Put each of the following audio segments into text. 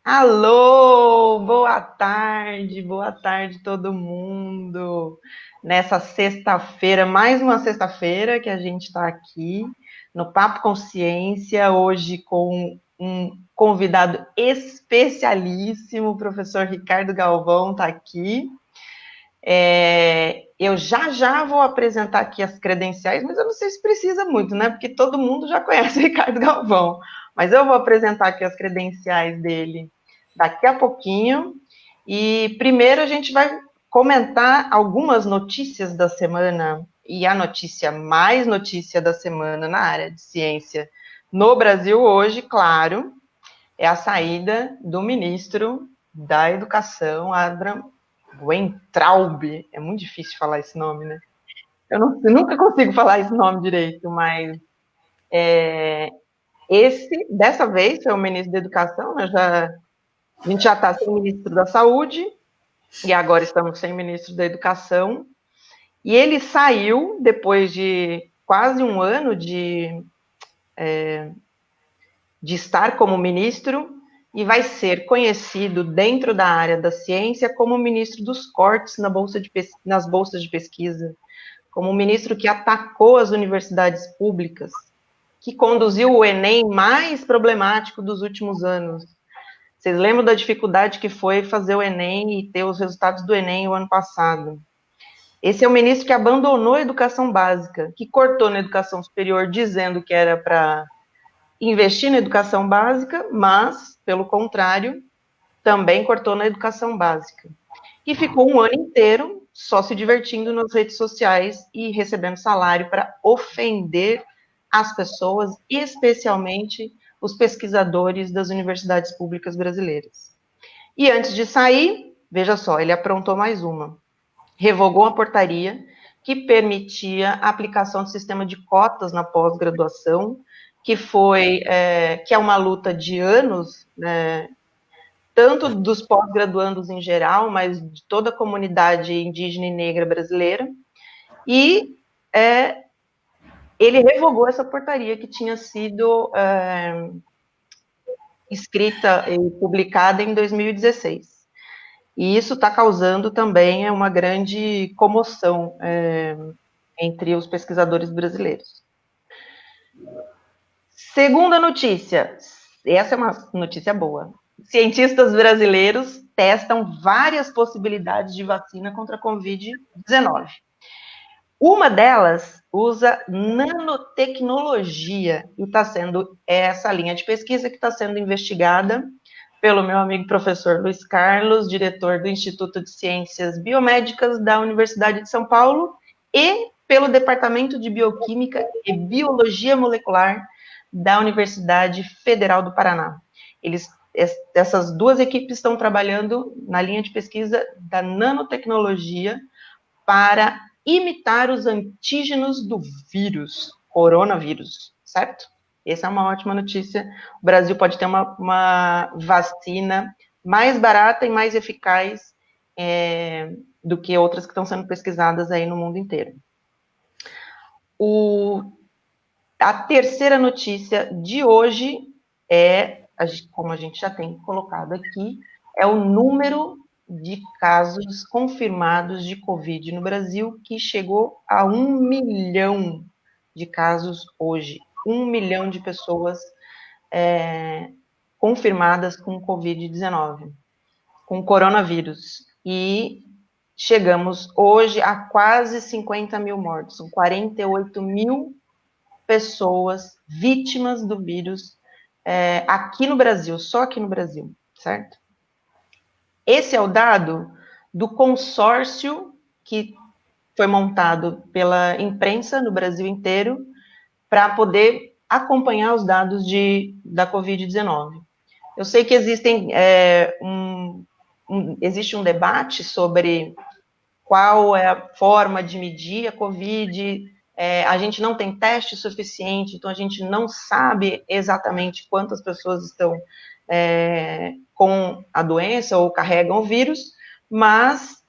Alô, boa tarde todo mundo. Nessa sexta-feira, mais uma sexta-feira que a gente está aqui no Papo Consciência, hoje com um convidado especialíssimo, o professor Ricardo Galvão está aqui. Eu já vou apresentar aqui as credenciais, mas eu não sei se precisa muito, né? Porque todo mundo já conhece o Ricardo Galvão. Mas eu vou apresentar aqui as credenciais dele daqui a pouquinho. E primeiro a gente vai comentar algumas notícias da semana. E a mais notícia da semana na área de ciência no Brasil hoje, claro, é a saída do ministro da Educação, Abraham Weintraub. É muito difícil falar esse nome, né? Eu nunca consigo falar esse nome direito, mas dessa vez, foi o ministro da Educação, a gente já está sem ministro da Saúde, e agora estamos sem ministro da Educação, e ele saiu depois de quase um ano de estar como ministro, e vai ser conhecido dentro da área da ciência como o ministro dos cortes nas bolsas de pesquisa, como o ministro que atacou as universidades públicas, que conduziu o Enem mais problemático dos últimos anos. Vocês lembram da dificuldade que foi fazer o Enem e ter os resultados do Enem o ano passado? Esse é o ministro que abandonou a educação básica, que cortou na educação superior, dizendo que era para investir na educação básica, mas, pelo contrário, também cortou na educação básica. E ficou um ano inteiro só se divertindo nas redes sociais e recebendo salário para ofender as pessoas, especialmente os pesquisadores das universidades públicas brasileiras. E antes de sair, veja só, ele aprontou mais uma. Revogou a portaria que permitia a aplicação do sistema de cotas na pós-graduação, que é uma luta de anos, né, tanto dos pós-graduandos em geral, mas de toda a comunidade indígena e negra brasileira, e ele revogou essa portaria que tinha sido escrita e publicada em 2016. E isso está causando também uma grande comoção entre os pesquisadores brasileiros. Segunda notícia, essa é uma notícia boa. Cientistas brasileiros testam várias possibilidades de vacina contra a Covid-19. Uma delas usa nanotecnologia e está sendo essa linha de pesquisa que está sendo investigada pelo meu amigo professor Luiz Carlos, diretor do Instituto de Ciências Biomédicas da Universidade de São Paulo, e pelo Departamento de Bioquímica e Biologia Molecular da Universidade Federal do Paraná. Essas duas equipes estão trabalhando na linha de pesquisa da nanotecnologia para imitar os antígenos do vírus, coronavírus, certo? Essa é uma ótima notícia. O Brasil pode ter uma vacina mais barata e mais eficaz do que outras que estão sendo pesquisadas aí no mundo inteiro. A terceira notícia de hoje como a gente já tem colocado aqui, é o número de casos confirmados de Covid no Brasil, que chegou a 1 milhão de casos hoje. 1 milhão de pessoas confirmadas com Covid-19, com coronavírus. E chegamos hoje a quase 50 mil mortos. São 48 mil pessoas vítimas do vírus aqui no Brasil, só aqui no Brasil, certo? Esse é o dado do consórcio que foi montado pela imprensa no Brasil inteiro para poder acompanhar os dados da Covid-19. Eu sei que existe um debate sobre qual é a forma de medir a Covid. A gente não tem teste suficiente, então a gente não sabe exatamente quantas pessoas estão com a doença ou carregam o vírus, mas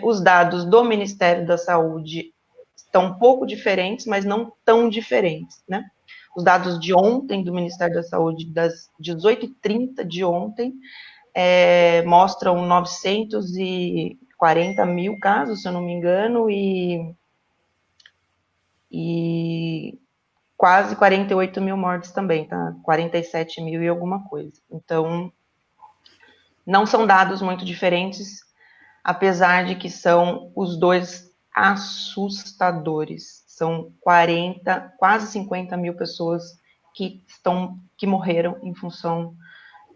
os dados do Ministério da Saúde estão um pouco diferentes, mas não tão diferentes, né? os dados de ontem do Ministério da Saúde, das 18h30 de ontem, mostram 940 mil casos, se eu não me engano, e quase 48 mil mortes também, tá? 47 mil e alguma coisa. Então, não são dados muito diferentes, apesar de que são os dois assustadores. São 40, quase 50 mil pessoas que morreram em função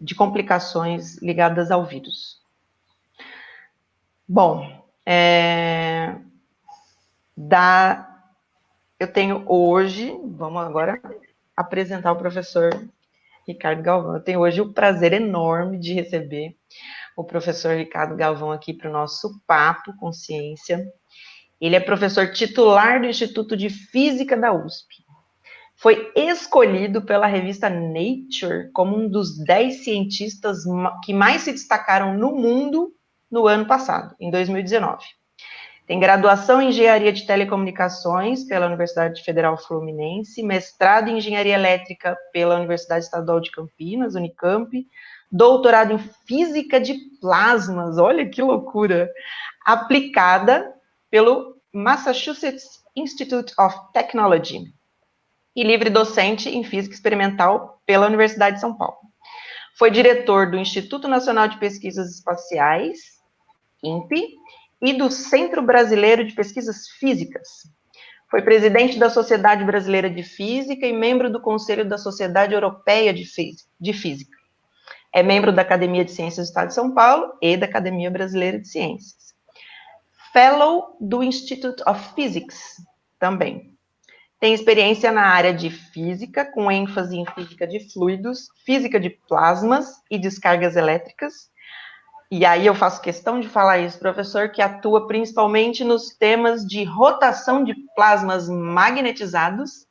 de complicações ligadas ao vírus. Bom, eu tenho hoje, vamos agora apresentar o professor Ricardo Galvão. Eu tenho hoje o prazer enorme de receber o professor Ricardo Galvão aqui para o nosso Papo com Ciência. Ele é professor titular do Instituto de Física da USP. Foi escolhido pela revista Nature como um dos 10 cientistas que mais se destacaram no mundo no ano passado, em 2019. Tem graduação em Engenharia de Telecomunicações pela Universidade Federal Fluminense, mestrado em Engenharia Elétrica pela Universidade Estadual de Campinas, Unicamp, doutorado em Física de Plasmas, olha que loucura, aplicada pelo Massachusetts Institute of Technology, e livre docente em Física Experimental pela Universidade de São Paulo. Foi diretor do Instituto Nacional de Pesquisas Espaciais, INPE, e do Centro Brasileiro de Pesquisas Físicas. Foi presidente da Sociedade Brasileira de Física e membro do Conselho da Sociedade Europeia de Física. É membro da Academia de Ciências do Estado de São Paulo e da Academia Brasileira de Ciências. Fellow do Institute of Physics, também. Tem experiência na área de física, com ênfase em física de fluidos, física de plasmas e descargas elétricas. E aí eu faço questão de falar isso, professor, que atua principalmente nos temas de rotação de plasmas magnetizados,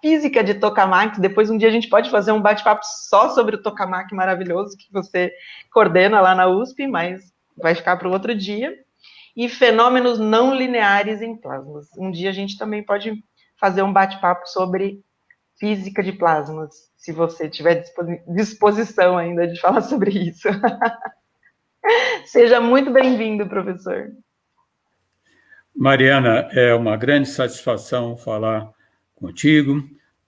física de tokamak. Depois um dia a gente pode fazer um bate-papo só sobre o tokamak maravilhoso que você coordena lá na USP, mas vai ficar para o outro dia. E fenômenos não lineares em plasmas. Um dia a gente também pode fazer um bate-papo sobre física de plasmas, se você tiver disposição ainda de falar sobre isso. Seja muito bem-vindo, professor. Mariana, é uma grande satisfação falar contigo,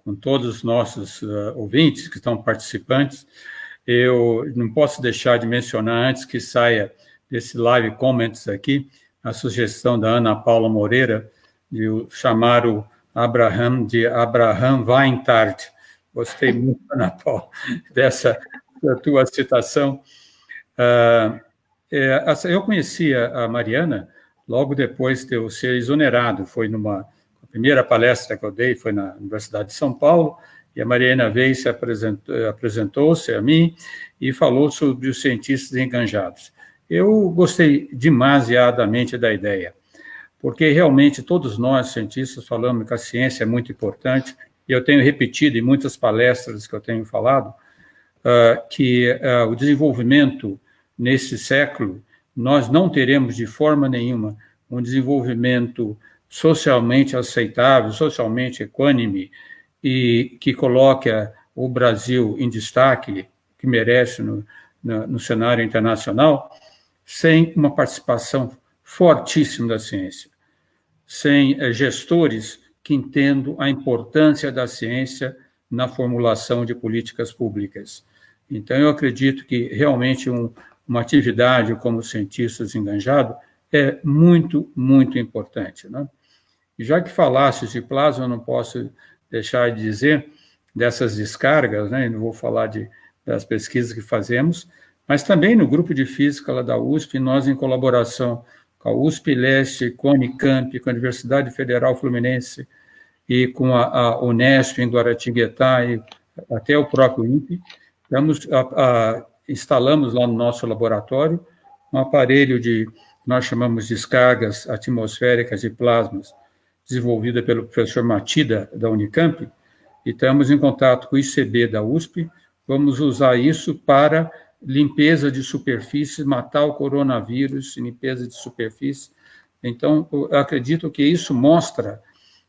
com todos os nossos ouvintes que estão participantes. Eu não posso deixar de mencionar, antes que saia desse live comments aqui, a sugestão da Ana Paula Moreira de chamar o Abraham de Abraham Weintard. Gostei muito, Ana Paula, da tua citação. Eu conhecia a Mariana logo depois de eu ser exonerado. Foi a primeira palestra que eu dei, foi na Universidade de São Paulo, e a Mariana veio, apresentou-se a mim e falou sobre os cientistas enganjados. Eu gostei demasiadamente da ideia, porque realmente todos nós, cientistas, falamos que a ciência é muito importante, e eu tenho repetido em muitas palestras que eu tenho falado, que o desenvolvimento nesse século, nós não teremos de forma nenhuma um desenvolvimento socialmente aceitável, socialmente equânime, e que coloque o Brasil em destaque, que merece no cenário internacional, sem uma participação fortíssima da ciência, sem gestores que entendam a importância da ciência na formulação de políticas públicas. Então, eu acredito que realmente uma atividade como cientistas enganjados é muito, muito importante, né? E já que falaste de plasma, eu não posso deixar de dizer dessas descargas, né? Eu não vou falar das pesquisas que fazemos, mas também no grupo de física lá da USP, nós em colaboração com a USP Leste, com a Unicamp, com a Universidade Federal Fluminense e com a Unesp em Guaratinguetá e até o próprio INPE, instalamos lá no nosso laboratório um aparelho nós chamamos de descargas atmosféricas de plasmas, desenvolvida pelo professor Matida, da Unicamp, e estamos em contato com o ICB da USP. Vamos usar isso para limpeza de superfície, matar o coronavírus, limpeza de superfície. Então, eu acredito que isso mostra,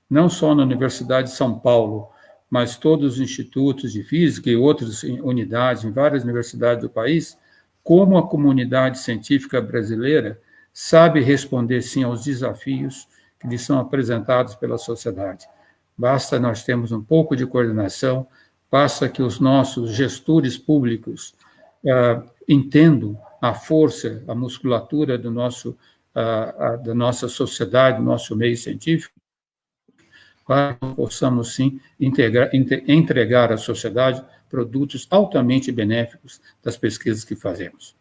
não só na Universidade de São Paulo, mas todos os institutos de física e outras unidades em várias universidades do país, como a comunidade científica brasileira sabe responder, sim, aos desafios que lhes são apresentados pela sociedade. Basta nós termos um pouco de coordenação, basta que os nossos gestores públicos entendam a força, a musculatura do da nossa sociedade, do nosso meio científico, para que possamos, sim, entregar à sociedade produtos altamente benéficos das pesquisas que fazemos.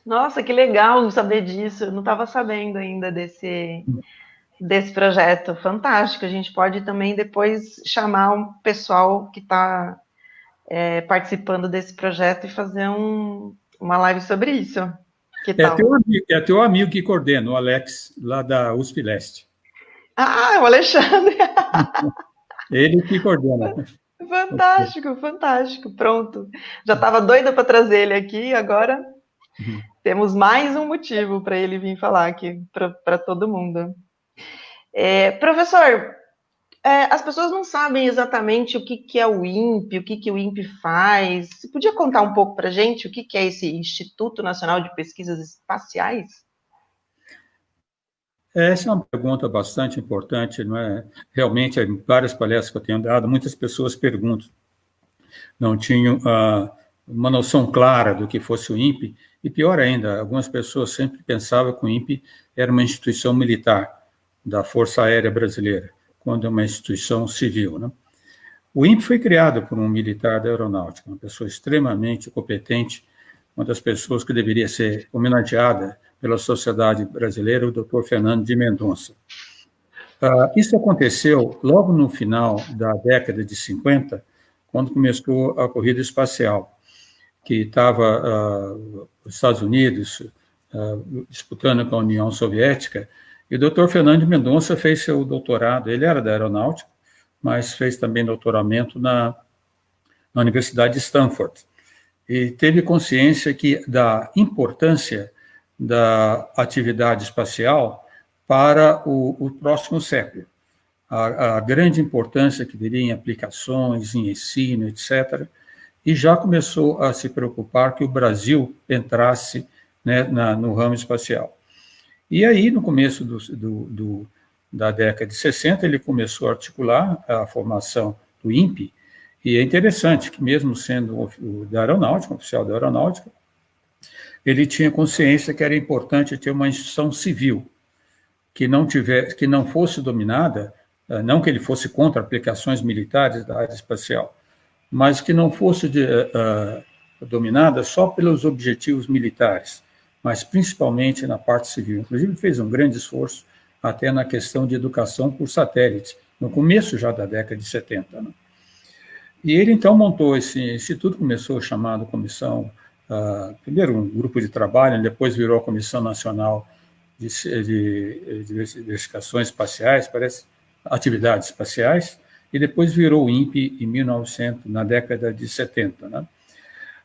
Nossa, que legal saber disso. Eu não estava sabendo ainda desse projeto. Fantástico. A gente pode também depois chamar um pessoal que está participando desse projeto e fazer uma live sobre isso. Que tal? É teu amigo que coordena, o Alex, lá da USP Leste. Ah, o Alexandre. Ele que coordena. Fantástico, fantástico. Pronto. Já estava doida para trazer ele aqui, agora temos mais um motivo para ele vir falar aqui para todo mundo. Professor, as pessoas não sabem exatamente o que é o INPE, o que o INPE faz. Você podia contar um pouco para a gente o que é esse Instituto Nacional de Pesquisas Espaciais? Essa é uma pergunta bastante importante, não é? Realmente, em várias palestras que eu tenho dado, muitas pessoas perguntam, não tinham uma noção clara do que fosse o INPE, e pior ainda, algumas pessoas sempre pensavam que o INPE era uma instituição militar da Força Aérea Brasileira, quando é uma instituição civil, né? O INPE foi criado por um militar da aeronáutica, uma pessoa extremamente competente, uma das pessoas que deveria ser homenageada pela sociedade brasileira, o Dr. Fernando de Mendonça. Isso aconteceu logo no final da década de 50, quando começou a corrida espacial, que estava os Estados Unidos disputando com a União Soviética, e o Dr. Fernando de Mendonça fez seu doutorado, ele era da aeronáutica, mas fez também doutoramento na Universidade de Stanford, e teve consciência da importância da atividade espacial para o próximo século. A grande importância que teria em aplicações, em ensino, etc., e já começou a se preocupar que o Brasil entrasse, né, no ramo espacial. E aí, no começo da década de 60, ele começou a articular a formação do INPE, e é interessante que, mesmo sendo da aeronáutica, oficial da aeronáutica, ele tinha consciência que era importante ter uma instituição civil, que não fosse dominada, não que ele fosse contra aplicações militares da área espacial, mas que não fosse dominada só pelos objetivos militares, mas principalmente na parte civil. Inclusive, ele fez um grande esforço até na questão de educação por satélite, no começo já da década de 70. Né? E ele, então, montou esse instituto, começou chamado Comissão, primeiro um grupo de trabalho, depois virou a Comissão Nacional de Investigações Espaciais, atividades espaciais, e depois virou o INPE em 1900, na década de 70. Né? Para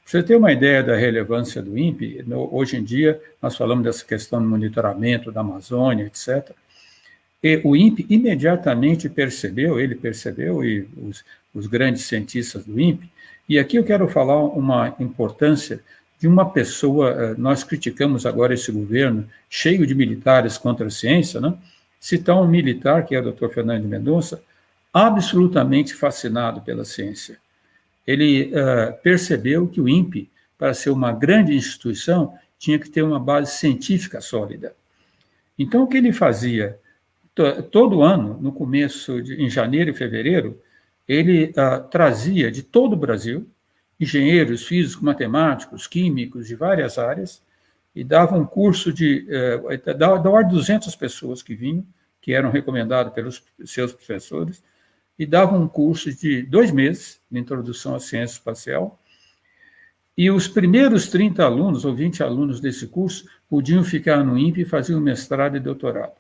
você ter uma ideia da relevância do INPE, hoje em dia nós falamos dessa questão do monitoramento da Amazônia, etc., e o INPE imediatamente percebeu, e os grandes cientistas do INPE, e aqui eu quero falar uma importância de uma pessoa, nós criticamos agora esse governo cheio de militares contra a ciência, né? Citar um militar, que é o Dr. Fernando de Mendonça, absolutamente fascinado pela ciência. Ele percebeu que o INPE, para ser uma grande instituição, tinha que ter uma base científica sólida. Então, o que ele fazia? Todo ano, no começo, em janeiro e fevereiro, ele trazia de todo o Brasil engenheiros, físicos, matemáticos, químicos de várias áreas e dava um curso da ordem de 200 pessoas que vinham, que eram recomendadas pelos seus professores, e dava um curso de 2 meses de introdução à ciência espacial. E os primeiros 30 alunos ou 20 alunos desse curso podiam ficar no INPE e fazer um mestrado e doutorado.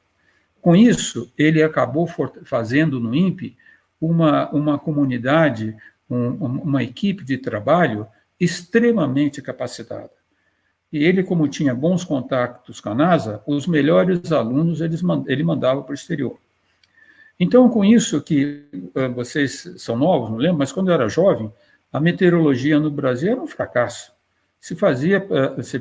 Com isso, ele acabou fazendo no INPE uma comunidade, uma equipe de trabalho extremamente capacitada. E ele, como tinha bons contatos com a NASA, os melhores alunos ele mandava para o exterior. Então, com isso que vocês são novos, não lembro, mas quando eu era jovem, a meteorologia no Brasil era um fracasso. Se fazia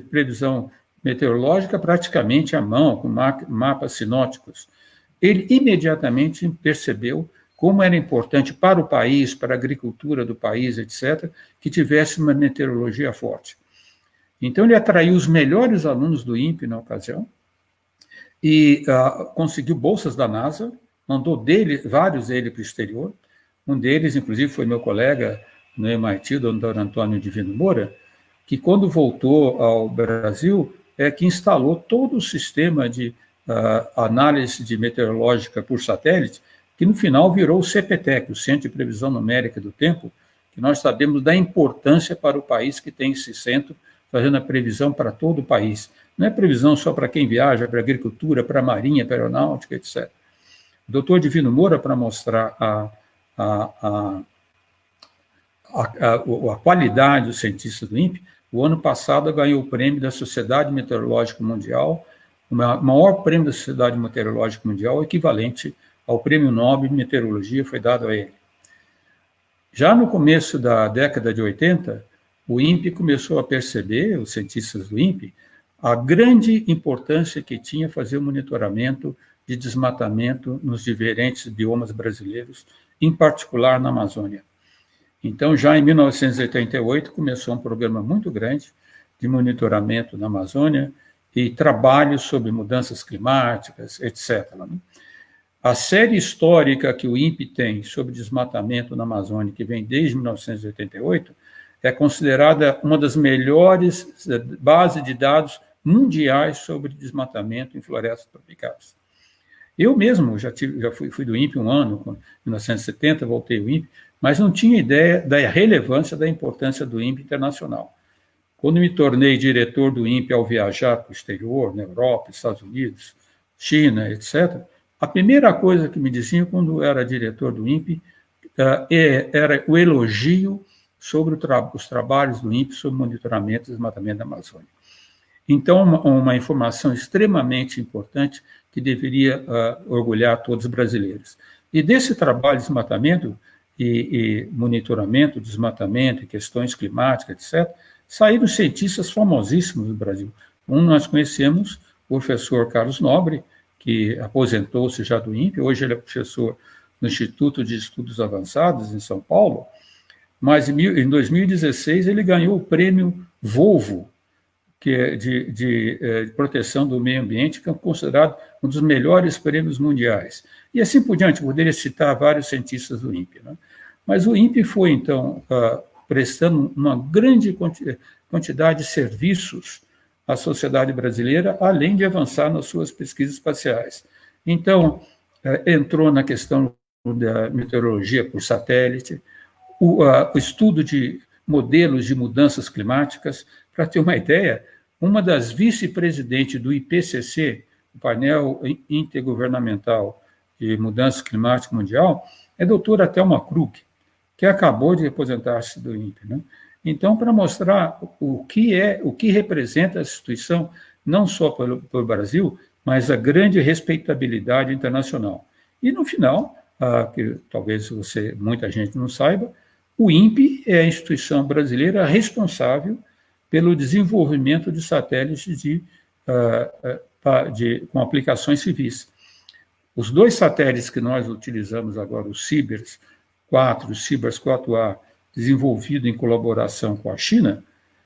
previsão meteorológica praticamente à mão, com mapas sinóticos. Ele imediatamente percebeu como era importante para o país, para a agricultura do país, etc., que tivesse uma meteorologia forte. Então, ele atraiu os melhores alunos do INPE na ocasião e conseguiu bolsas da NASA, mandou vários dele para o exterior. Um deles, inclusive, foi meu colega no MIT, o Dr. Antônio Divino Moura, que, quando voltou ao Brasil, que instalou todo o sistema de análise de meteorológica por satélite, que no final virou o CPTEC, o Centro de Previsão Numérica do Tempo, que nós sabemos da importância para o país que tem esse centro, fazendo a previsão para todo o país. Não é previsão só para quem viaja, para a agricultura, para a marinha, para a aeronáutica, etc. O doutor Divino Moura, para mostrar a qualidade dos cientistas do INPE, o ano passado ganhou o prêmio da Sociedade Meteorológica Mundial, o maior prêmio da Sociedade Meteorológica Mundial, equivalente ao Prêmio Nobel de Meteorologia, foi dado a ele. Já no começo da década de 80, o INPE começou a perceber, os cientistas do INPE, a grande importância que tinha fazer o monitoramento de desmatamento nos diferentes biomas brasileiros, em particular na Amazônia. Então, já em 1988, começou um programa muito grande de monitoramento na Amazônia e trabalhos sobre mudanças climáticas, etc. A série histórica que o INPE tem sobre desmatamento na Amazônia, que vem desde 1988, é considerada uma das melhores bases de dados mundiais sobre desmatamento em florestas tropicais. Eu mesmo já fui do INPE um ano, em 1970, voltei ao INPE, mas não tinha ideia da relevância, da importância do INPE internacional. Quando me tornei diretor do INPE ao viajar para o exterior, na Europa, Estados Unidos, China, etc., a primeira coisa que me diziam quando era diretor do INPE era o elogio sobre os trabalhos do INPE sobre monitoramento e desmatamento da Amazônia. Então, uma informação extremamente importante que deveria orgulhar todos os brasileiros. E desse trabalho de desmatamento e monitoramento, desmatamento e questões climáticas, etc., saíram cientistas famosíssimos do Brasil. Um nós conhecemos, o professor Carlos Nobre, que aposentou-se já do INPE, hoje ele é professor no Instituto de Estudos Avançados, em São Paulo, mas em 2016 ele ganhou o prêmio Volvo, que é de proteção do meio ambiente, que é considerado um dos melhores prêmios mundiais. E assim por diante, eu poderia citar vários cientistas do INPE. Né? Mas o INPE foi, então, prestando uma grande quantidade de serviços à sociedade brasileira, além de avançar nas suas pesquisas espaciais. Então, entrou na questão da meteorologia por satélite, o estudo de modelos de mudanças climáticas. Para ter uma ideia, uma das vice-presidentes do IPCC, o painel intergovernamental de mudança climática mundial, é a doutora Thelma Krug, que acabou de aposentar-se do INPE. Né? Então, para mostrar o que representa a instituição, não só pelo Brasil, mas a grande respeitabilidade internacional. E, no final, que talvez muita gente não saiba, o INPE é a instituição brasileira responsável pelo desenvolvimento de satélites com aplicações civis. Os dois satélites que nós utilizamos agora, o CIBERS 4 e o CIBERS 4A, desenvolvido em colaboração com a China,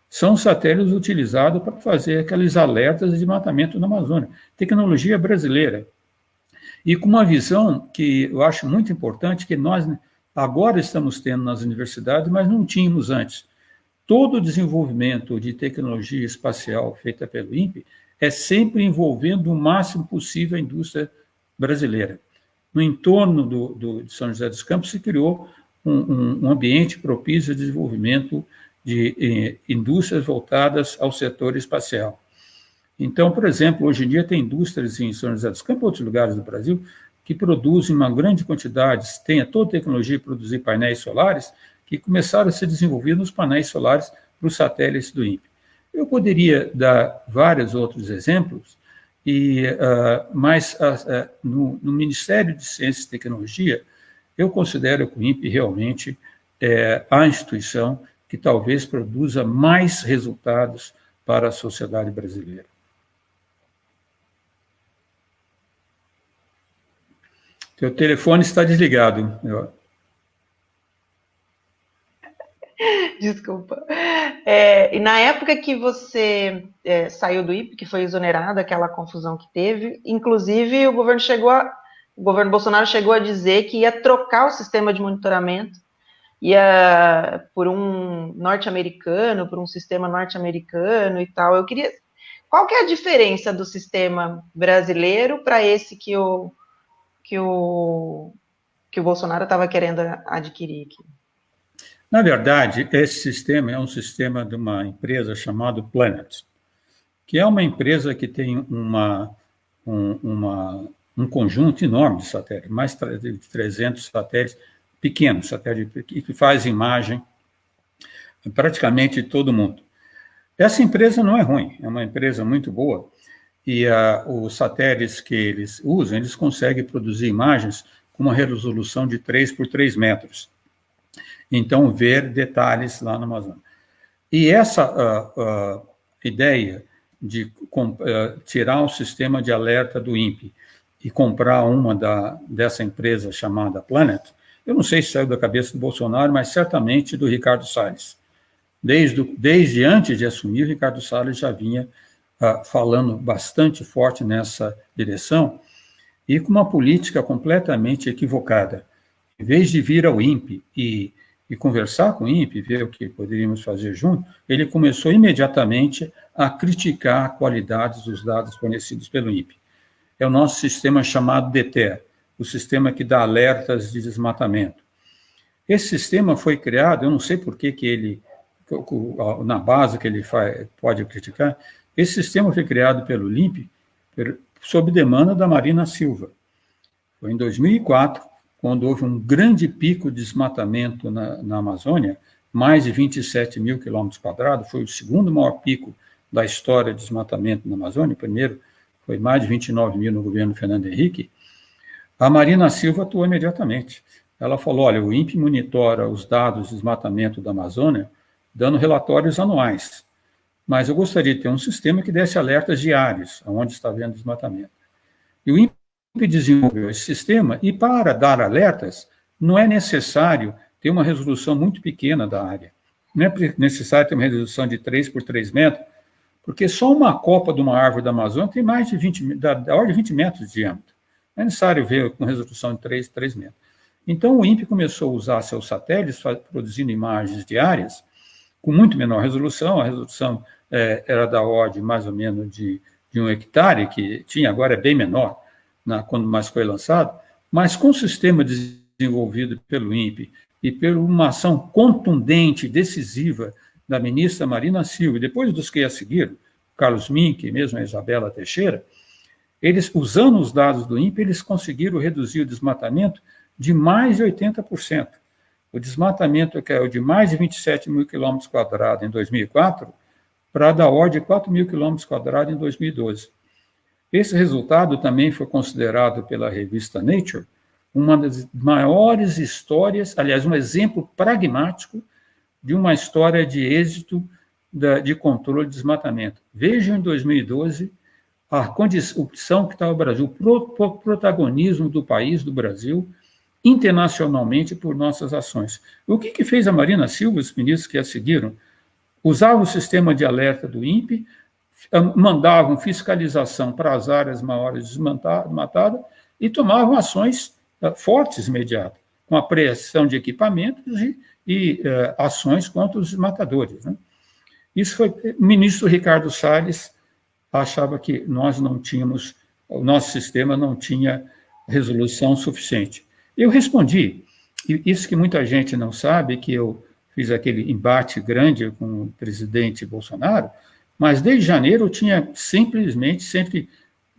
são satélites utilizados para fazer aqueles alertas de desmatamento na Amazônia. Tecnologia brasileira. E com uma visão que eu acho muito importante, que nós agora estamos tendo nas universidades, mas não tínhamos antes. Todo o desenvolvimento de tecnologia espacial feita pelo INPE é sempre envolvendo o máximo possível a indústria brasileira. No entorno de São José dos Campos se criou um ambiente propício ao desenvolvimento de indústrias voltadas ao setor espacial. Então, por exemplo, hoje em dia tem indústrias em São José dos Campos e outros lugares do Brasil que produzem uma grande quantidade, tem toda a tecnologia de produzir painéis solares, que começaram a ser desenvolvidos nos painéis solares para os satélites do INPE. Eu poderia dar vários outros exemplos Mas no Ministério de Ciência e Tecnologia, eu considero que o INPE realmente é a instituição que talvez produza mais resultados para a sociedade brasileira. Teu telefone está desligado. Desculpa. E na época que você saiu do INPE, que foi exonerado, aquela confusão que teve, inclusive o governo Bolsonaro chegou a dizer que ia trocar o sistema de monitoramento, ia por um norte-americano, por um sistema norte-americano e tal. Eu queria... Qual que é a diferença do sistema brasileiro para esse que o Bolsonaro estava querendo adquirir aqui? Na verdade, esse sistema é um sistema de uma empresa chamada Planet, que é uma empresa que tem um conjunto enorme de satélites, mais de 300 satélites, pequenos satélites, que faz imagem praticamente de todo mundo. Essa empresa não é ruim, é uma empresa muito boa, e os satélites que eles usam, eles conseguem produzir imagens com uma resolução de 3 por 3 metros. Então, ver detalhes lá na Amazônia. E essa ideia de tirar um sistema de alerta do INPE e comprar dessa empresa chamada Planet, eu não sei se saiu da cabeça do Bolsonaro, mas certamente do Ricardo Salles. Desde antes de assumir, o Ricardo Salles já vinha falando bastante forte nessa direção e com uma política completamente equivocada. Em vez de vir ao INPE e conversar com o INPE, ver o que poderíamos fazer junto, ele começou imediatamente a criticar a qualidade dos dados fornecidos pelo INPE. É o nosso sistema chamado DETER, o sistema que dá alertas de desmatamento. Esse sistema foi criado, eu não sei por que ele, na base que ele pode criticar, esse sistema foi criado pelo INPE sob demanda da Marina Silva. Foi em 2004, quando houve um grande pico de desmatamento na Amazônia, mais de 27 mil quilômetros quadrados, foi o segundo maior pico da história de desmatamento na Amazônia, o primeiro foi mais de 29 mil no governo Fernando Henrique. A Marina Silva atuou imediatamente. Ela falou, olha, o INPE monitora os dados de desmatamento da Amazônia, dando relatórios anuais, mas eu gostaria de ter um sistema que desse alertas diários, aonde está havendo desmatamento. E o INPE desenvolveu esse sistema, e para dar alertas, não é necessário ter uma resolução muito pequena da área. Não é necessário ter uma resolução de 3 por 3 metros, porque só uma copa de uma árvore da Amazônia tem mais de da ordem de 20 metros de diâmetro. Não é necessário ver com resolução de 3 metros. Então, o INPE começou a usar seus satélites, produzindo imagens diárias, com muito menor resolução. A resolução era da ordem, mais ou menos, de 1 hectare, que tinha agora é bem menor, quando mais foi lançado, mas com o sistema desenvolvido pelo INPE e por uma ação contundente, decisiva, da ministra Marina Silva, e depois dos que a seguiram, Carlos Mink, mesmo a Isabela Teixeira, eles, usando os dados do INPE, eles conseguiram reduzir o desmatamento de mais de 80%. O desmatamento caiu de mais de 27 mil quilômetros quadrados em 2004 para da ordem de 4 mil quilômetros quadrados em 2012. Esse resultado também foi considerado pela revista Nature uma das maiores histórias, aliás, um exemplo pragmático de uma história de êxito de controle de desmatamento. Vejam em 2012 a condição que está o Brasil, o protagonismo do país, do Brasil, internacionalmente por nossas ações. O que fez a Marina Silva, os ministros que a seguiram? Usavam o sistema de alerta do INPE, mandavam fiscalização para as áreas maiores desmatadas e tomavam ações fortes imediatas, com apreensão de equipamentos e ações contra os desmatadores. Né? Isso foi... O ministro Ricardo Salles achava que nós não tínhamos, o nosso sistema não tinha resolução suficiente. Eu respondi, e isso que muita gente não sabe, que eu fiz aquele embate grande com o presidente Bolsonaro, mas desde janeiro eu tinha simplesmente sempre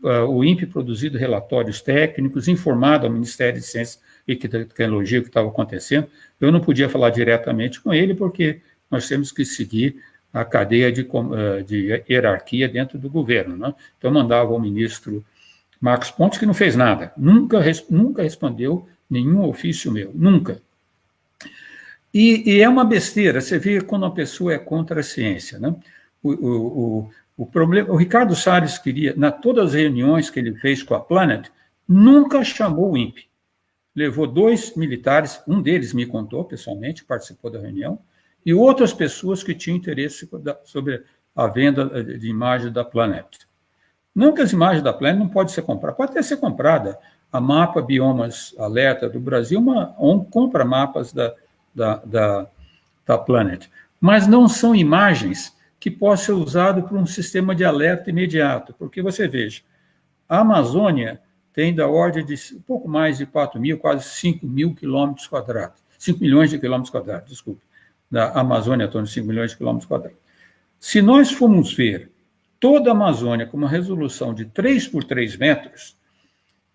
o INPE produzido relatórios técnicos, informado ao Ministério de Ciência e Tecnologia o que estava acontecendo. Eu não podia falar diretamente com ele, porque nós temos que seguir a cadeia de hierarquia dentro do governo. Né? Então, mandava o ministro Marcos Pontes, que não fez nada, nunca respondeu nenhum ofício meu, nunca. E é uma besteira, você vê quando uma pessoa é contra a ciência. Né? O problema, o Ricardo Salles queria, todas as reuniões que ele fez com a Planet, nunca chamou o INPE. Levou 2 militares, um deles me contou pessoalmente, participou da reunião, e outras pessoas que tinham interesse sobre a venda de imagens da Planet. Não que as imagens da Planet não podem ser compradas, pode até ser comprada. A Mapa Biomas Alerta do Brasil compra mapas da Planet, mas não são imagens que possam ser usadas por um sistema de alerta imediato, porque você veja, a Amazônia tem da ordem de um pouco mais de 4 mil, quase 5 mil quilômetros quadrados, 5 milhões de quilômetros quadrados, desculpe, da Amazônia, em torno de 5 milhões de quilômetros quadrados. Se nós formos ver toda a Amazônia com uma resolução de 3 por 3 metros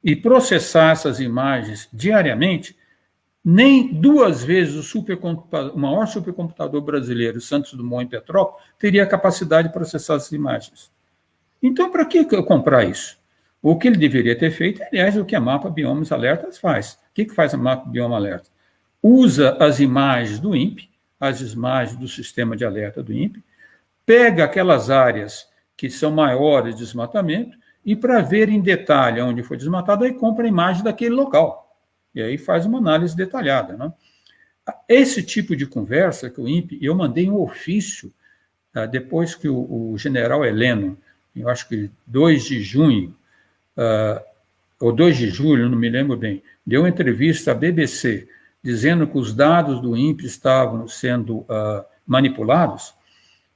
e processar essas imagens diariamente, nem 2 vezes o maior supercomputador brasileiro, Santos Dumont em Petrópolis, teria a capacidade de processar essas imagens. Então, para que eu comprar isso? O que ele deveria ter feito, aliás, o que a Mapa Biomas Alertas faz. O que faz a Mapa Bioma Alerta? Usa as imagens do INPE, as imagens do sistema de alerta do INPE, pega aquelas áreas que são maiores de desmatamento e, para ver em detalhe onde foi desmatado, aí compra a imagem daquele local. E aí faz uma análise detalhada. Né? Esse tipo de conversa que o INPE, eu mandei um ofício, depois que o general Heleno, eu acho que 2 de junho, ou 2 de julho, não me lembro bem, deu uma entrevista à BBC, dizendo que os dados do INPE estavam sendo manipulados.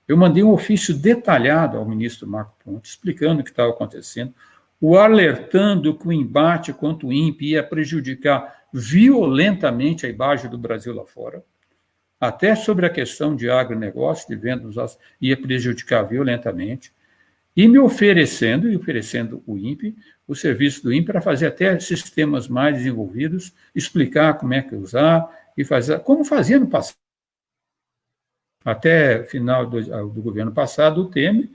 Eu mandei um ofício detalhado ao ministro Marco Pontes, explicando o que estava acontecendo, o alertando que o embate contra o INPE ia prejudicar violentamente a imagem do Brasil lá fora, até sobre a questão de agronegócio, de vendas, ia prejudicar violentamente, e me oferecendo o INPE, o serviço do INPE, para fazer até sistemas mais desenvolvidos, explicar como é que usar, e fazer, como fazia no passado. Até final do governo passado, o Temer,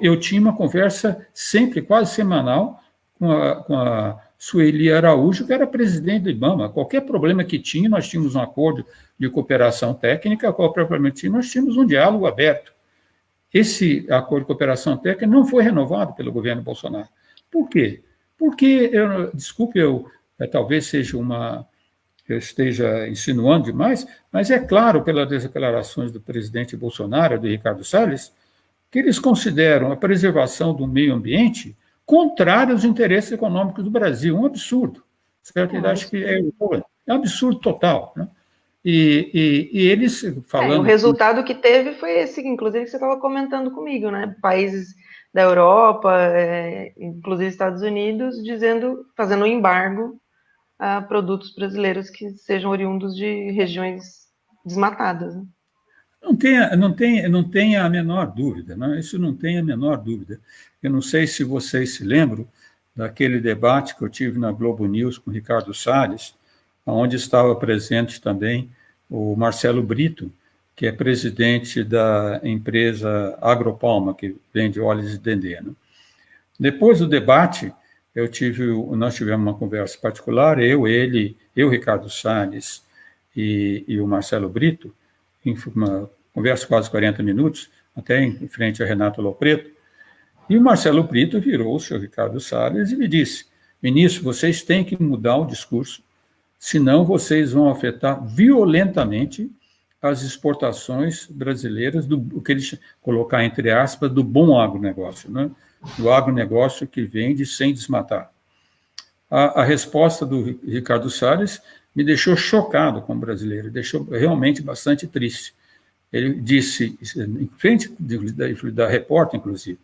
eu tinha uma conversa sempre, quase semanal, com a Sueli Araújo, que era presidente do IBAMA. Qualquer problema que tinha, nós tínhamos um acordo de cooperação técnica, qualquer problema que tinha, nós tínhamos um diálogo aberto. Esse acordo de cooperação técnica não foi renovado pelo governo Bolsonaro. Por quê? Porque, talvez seja eu esteja insinuando demais, mas é claro, pelas declarações do presidente Bolsonaro, do Ricardo Salles, que eles consideram a preservação do meio ambiente contrária aos interesses econômicos do Brasil. Um absurdo. Certo? Eu acho que é um absurdo total. Né? E eles falando... o resultado que teve foi esse, inclusive, que você estava comentando comigo, né? Países da Europa, inclusive Estados Unidos, fazendo um embargo a produtos brasileiros que sejam oriundos de regiões desmatadas. Né? Não tenha a menor dúvida, né? Isso não tem a menor dúvida. Eu não sei se vocês se lembram daquele debate que eu tive na Globo News com o Ricardo Salles, onde estava presente também o Marcelo Brito, que é presidente da empresa Agropalma, que vende óleos de dendê. Né? Depois do debate, nós tivemos uma conversa particular, Ricardo Salles e o Marcelo Brito, em uma conversa quase 40 minutos, até em frente a Renato Lopreto, e o Marcelo Brito virou-se ao Ricardo Salles e me disse: ministro, vocês têm que mudar o discurso, senão vocês vão afetar violentamente as exportações brasileiras, o que eles colocar entre aspas, do bom agronegócio, né? Do agronegócio que vende sem desmatar. A resposta do Ricardo Salles me deixou chocado como brasileiro, deixou realmente bastante triste. Ele disse, em frente da repórter, inclusive,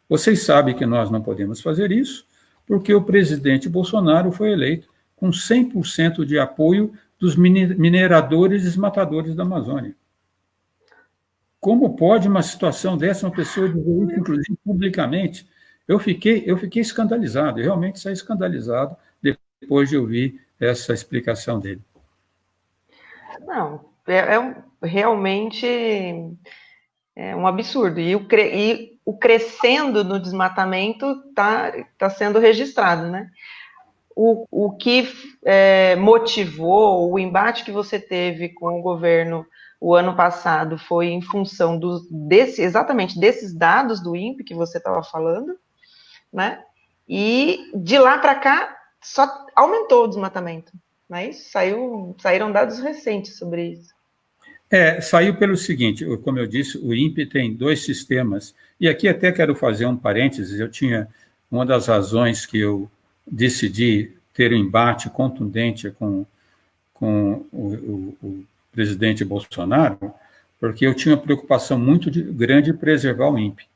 vocês sabem que nós não podemos fazer isso, porque o presidente Bolsonaro foi eleito com 100% de apoio dos mineradores e desmatadores da Amazônia. Como pode uma situação dessa, uma pessoa dizer isso, inclusive publicamente? Eu fiquei escandalizado, eu realmente saí escandalizado depois de ouvir essa explicação dele. Não, realmente É um absurdo. E o crescendo no desmatamento está sendo registrado, né? O que motivou o embate que você teve com o governo o ano passado foi em função exatamente desses dados do INPE que você estava falando, né? E de lá para cá só aumentou o desmatamento, não é isso? Saíram dados recentes sobre isso. Saiu pelo seguinte, como eu disse, o INPE tem 2 sistemas, e aqui até quero fazer um parênteses, uma das razões que eu decidi ter um embate contundente com o presidente Bolsonaro, porque eu tinha uma preocupação muito grande de preservar o INPE.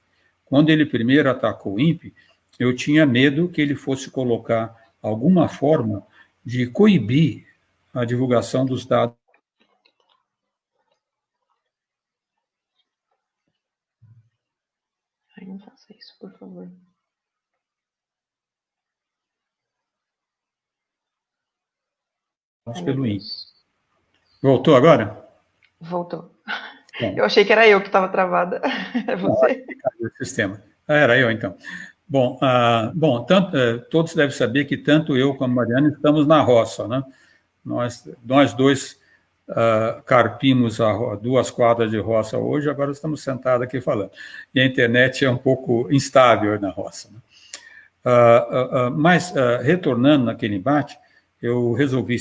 Quando ele primeiro atacou o INPE, eu tinha medo que ele fosse colocar alguma forma de coibir a divulgação dos dados. Não faça isso, por favor. Pelo INPE. Voltou agora? Voltou. Eu achei que era eu que estava travada. É você? O sistema. Era eu, então. Bom, todos devem saber que tanto eu como a Mariana estamos na roça, né? Nós dois carpimos 2 quadras de roça hoje, agora estamos sentados aqui falando. E a internet é um pouco instável na roça, né? Mas, retornando naquele embate, eu resolvi,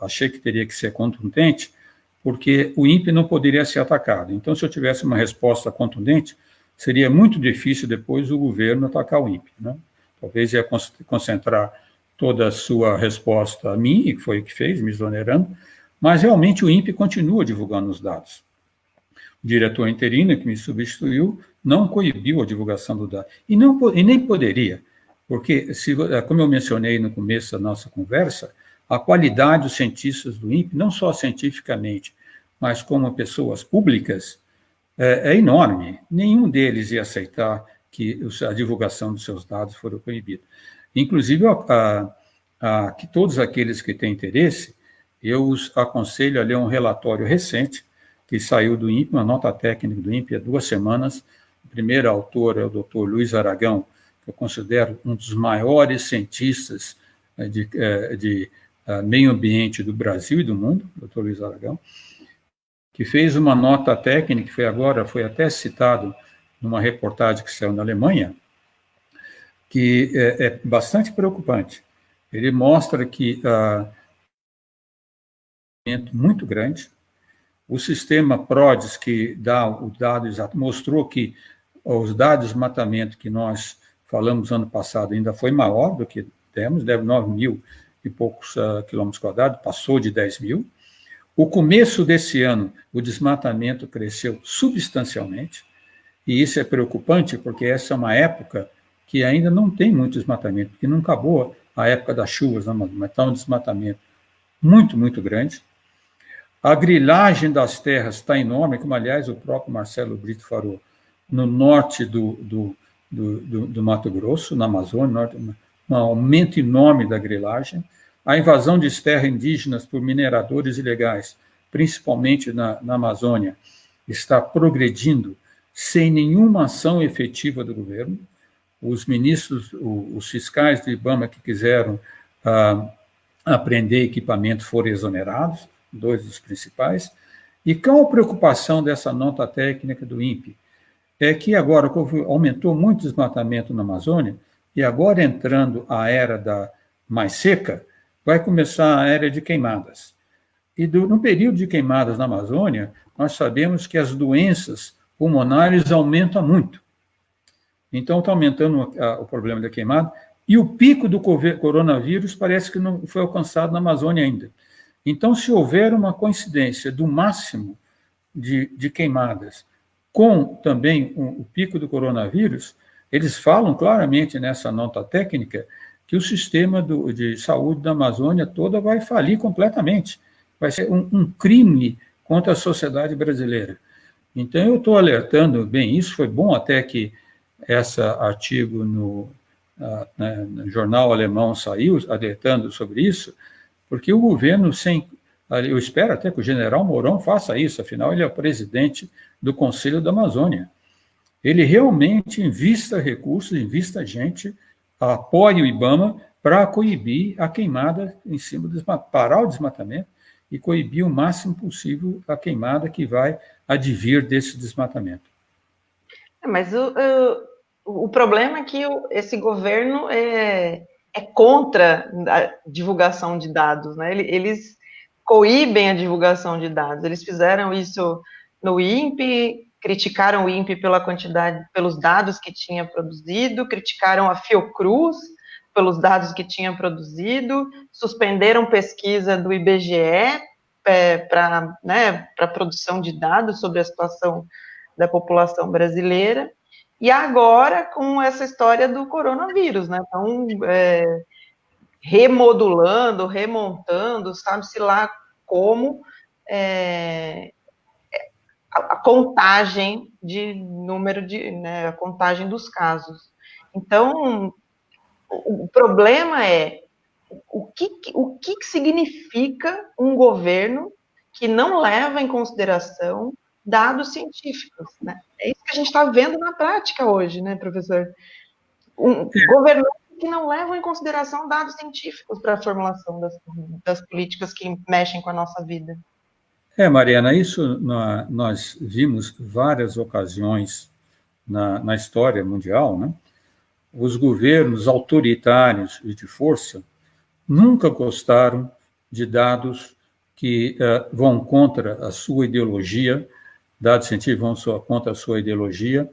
achei que teria que ser contundente, porque o INPE não poderia ser atacado. Então, se eu tivesse uma resposta contundente, seria muito difícil depois o governo atacar o INPE, né? Talvez ia concentrar toda a sua resposta a mim, e foi o que fez, me exonerando, mas realmente o INPE continua divulgando os dados. O diretor interino, que me substituiu, não coibiu a divulgação do dado. E nem poderia, porque, como eu mencionei no começo da nossa conversa, a qualidade dos cientistas do INPE, não só cientificamente, mas como pessoas públicas, é enorme. Nenhum deles ia aceitar que a divulgação dos seus dados fosse proibida. Inclusive, que todos aqueles que têm interesse, eu os aconselho a ler um relatório recente que saiu do INPE, uma nota técnica do INPE há 2 semanas. O primeiro autor é o Dr. Luiz Aragão, que eu considero um dos maiores cientistas de meio ambiente do Brasil e do mundo, Dr. Luiz Aragão, que fez uma nota técnica, que foi até citado numa reportagem que saiu na Alemanha, que é bastante preocupante. Ele mostra que muito grande. O sistema PRODES, que dá o dado exato, mostrou que os dados de desmatamento que nós falamos ano passado ainda foi maior do que deve 9 mil e poucos quilômetros quadrados, passou de 10 mil. O começo desse ano, o desmatamento cresceu substancialmente, e isso é preocupante, porque essa é uma época que ainda não tem muito desmatamento, porque não acabou a época das chuvas, mas está um desmatamento muito, muito grande. A grilagem das terras está enorme, como, aliás, o próprio Marcelo Brito falou, no norte do Mato Grosso, na Amazônia, um aumento enorme da grilagem. A invasão de terras indígenas por mineradores ilegais, principalmente na Amazônia, está progredindo sem nenhuma ação efetiva do governo. Os ministros, os fiscais do IBAMA que quiseram apreender equipamento foram exonerados, 2 dos principais. E qual a preocupação dessa nota técnica do INPE? É que agora aumentou muito o desmatamento na Amazônia, e agora entrando a era mais seca, vai começar a era de queimadas. E no período de queimadas na Amazônia, nós sabemos que as doenças pulmonares aumentam muito. Então, está aumentando o problema da queimada, e o pico do coronavírus parece que não foi alcançado na Amazônia ainda. Então, se houver uma coincidência do máximo de queimadas com também o pico do coronavírus, eles falam claramente nessa nota técnica que o sistema de saúde da Amazônia toda vai falir completamente. Vai ser um crime contra a sociedade brasileira. Então, eu estou alertando bem isso. Foi bom até que esse artigo no jornal alemão saiu alertando sobre isso, porque o governo, eu espero até que o general Mourão faça isso, afinal ele é o presidente do Conselho da Amazônia. Ele realmente invista recursos, invista gente, apoia o IBAMA para coibir a queimada em cima do desmatamento, parar o desmatamento e coibir o máximo possível a queimada que vai advir desse desmatamento. Mas o problema é que esse governo é contra a divulgação de dados, né? Eles coíbem a divulgação de dados. Eles fizeram isso no INPE, criticaram o INPE pela quantidade, pelos dados que tinha produzido, criticaram a Fiocruz pelos dados que tinha produzido, suspenderam pesquisa do IBGE para a produção de dados sobre a situação da população brasileira, e agora com essa história do coronavírus, né? Então, remodulando, remontando, sabe-se lá como a contagem de número de, né, a contagem dos casos. Então, o problema é o que significa um governo que não leva em consideração dados científicos, né? É isso que a gente está vendo na prática hoje, né, professor? Governantes que não levam em consideração dados científicos para a formulação das políticas que mexem com a nossa vida. Mariana, isso nós vimos várias ocasiões na história mundial, né? Os governos autoritários e de força nunca gostaram de dados que vão contra a sua ideologia, dados científicos vão contra a sua ideologia,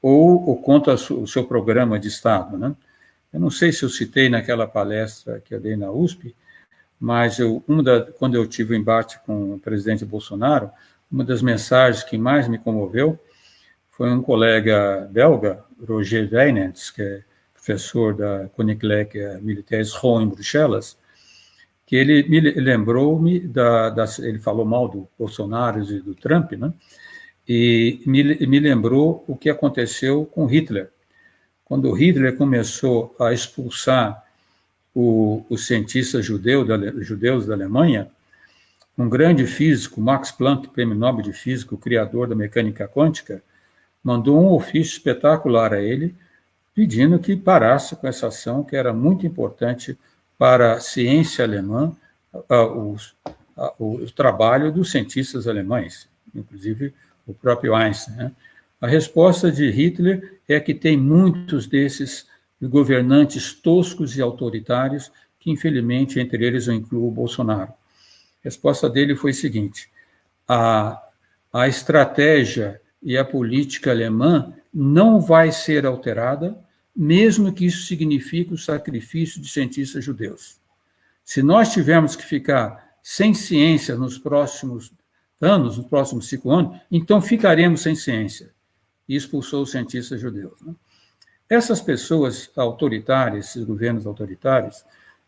ou contra o seu programa de Estado, né? Eu não sei se eu citei naquela palestra que eu dei na USP, mas quando eu tive o embate com o presidente Bolsonaro, uma das mensagens que mais me comoveu foi um colega belga, Roger Wijnands, que é professor da Koninklijke Militaire School em Bruxelas, que ele lembrou-me ele falou mal do Bolsonaro e do Trump, né? E me lembrou o que aconteceu com Hitler. Quando Hitler começou a expulsar os cientistas judeus da Alemanha, um grande físico, Max Planck, prêmio Nobel de Física, o criador da mecânica quântica, mandou um ofício espetacular a ele, pedindo que parasse com essa ação, que era muito importante para a ciência alemã, o trabalho dos cientistas alemães, inclusive o próprio Einstein, né? A resposta de Hitler é que tem muitos desses governantes toscos e autoritários, que infelizmente entre eles eu incluo o Bolsonaro. A resposta dele foi a seguinte: a estratégia e a política alemã não vai ser alterada, mesmo que isso signifique o sacrifício de cientistas judeus. Se nós tivermos que ficar sem ciência nos próximos anos, nos próximos 5 anos, então ficaremos sem ciência. E expulsou os cientistas judeus, né? Essas pessoas autoritárias, esses governos autoritários,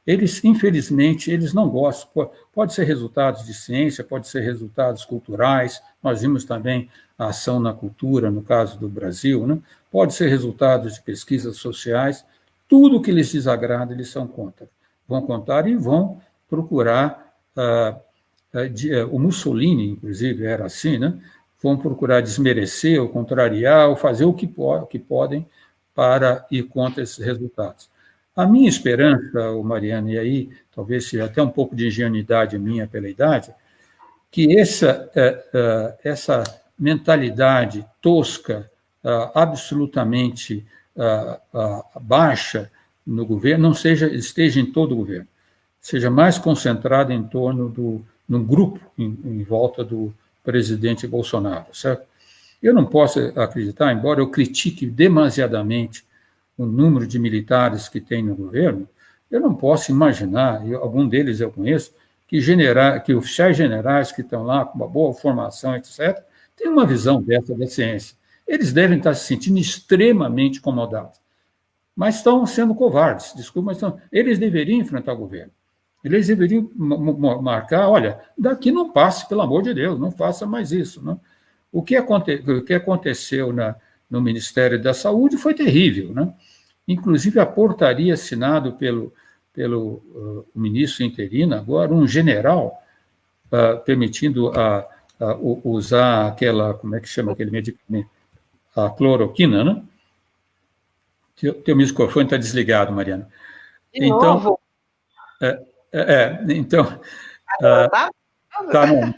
eles, infelizmente, eles não gostam. Pode ser resultados de ciência, pode ser resultados culturais, nós vimos também a ação na cultura, no caso do Brasil, né? Pode ser resultados de pesquisas sociais, tudo que lhes desagrada, eles são contra. Vão contar e vão procurar, o Mussolini, inclusive, era assim, né? Vão procurar desmerecer, ou contrariar, ou fazer o que podem para ir contra esses resultados. A minha esperança, Mariana, e aí talvez seja até um pouco de ingenuidade minha pela idade, que essa mentalidade tosca, absolutamente baixa no governo, não esteja em todo o governo, seja mais concentrada em torno num grupo em volta do presidente Bolsonaro, certo? Eu não posso acreditar, embora eu critique demasiadamente o número de militares que tem no governo, eu não posso imaginar, algum deles eu conheço, que oficiais generais que estão lá com uma boa formação, etc., têm uma visão dessa da ciência. Eles devem estar se sentindo extremamente incomodados, mas estão sendo covardes, desculpa, mas eles deveriam enfrentar o governo. Eles deveriam marcar, olha, daqui não passe, pelo amor de Deus, não faça mais isso, né? O que aconteceu no Ministério da Saúde foi terrível, né? Inclusive a portaria assinada pelo ministro interino, agora um general, permitindo usar aquela, como é que chama aquele medicamento? A cloroquina, né? Teu microfone está desligado, Mariana. De novo? Então, Tá? não,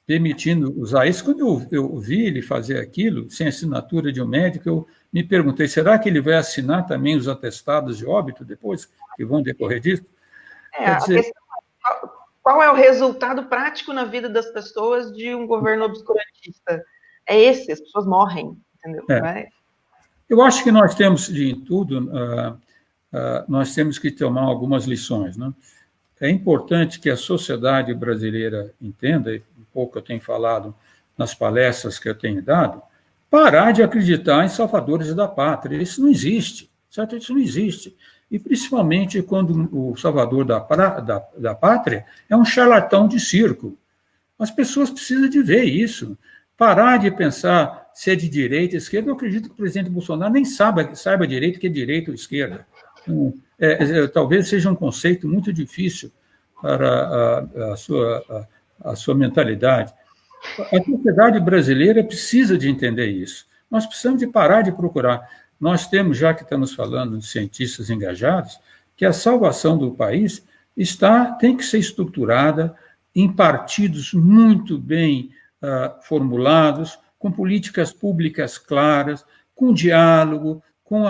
permitindo usar isso. Quando eu vi ele fazer aquilo, sem assinatura de um médico, eu me perguntei, será que ele vai assinar também os atestados de óbito depois, que vão decorrer disso? Quer dizer, qual é o resultado prático na vida das pessoas de um governo obscurantista? É esse, as pessoas morrem, entendeu? Eu acho que nós temos, de tudo, nós temos que tomar algumas lições, né? É importante que a sociedade brasileira entenda, e um pouco eu tenho falado nas palestras que eu tenho dado, parar de acreditar em salvadores da pátria. Isso não existe, certo? Isso não existe. E principalmente quando o salvador da pátria é um charlatão de circo. As pessoas precisam de ver isso. Parar de pensar se é de direita ou esquerda. Eu acredito que o presidente Bolsonaro nem saiba direito o que é direita ou esquerda. Talvez seja um conceito muito difícil para a sua mentalidade. A sociedade brasileira precisa de entender isso. Nós precisamos de parar de procurar. Nós temos, já que estamos falando de cientistas engajados, que a salvação do país tem que ser estruturada em partidos muito bem formulados, com políticas públicas claras, com diálogo, com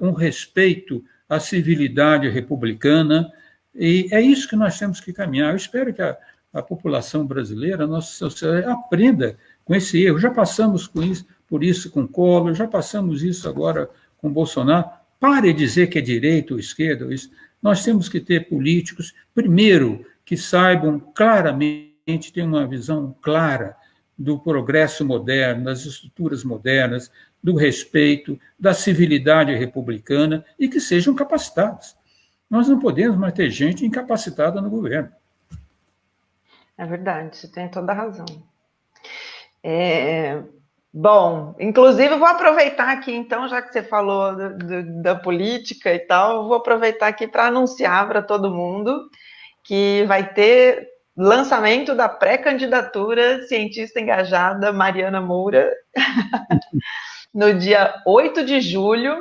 um respeito à civilidade republicana, e é isso que nós temos que caminhar. Eu espero que a população brasileira, a nossa sociedade, aprenda com esse erro. Já passamos por isso com Collor, já passamos isso agora com Bolsonaro. Pare de dizer que é direita ou esquerda. Nós temos que ter políticos, primeiro, que saibam claramente, ter uma visão clara do progresso moderno, das estruturas modernas, do respeito, da civilidade republicana e que sejam capacitados. Nós não podemos mais ter gente incapacitada no governo. É verdade, você tem toda a razão. Bom, inclusive eu vou aproveitar aqui, então, já que você falou da política e tal, eu vou aproveitar aqui para anunciar para todo mundo que vai ter lançamento da pré-candidatura cientista engajada Mariana Moura no dia 8 de julho,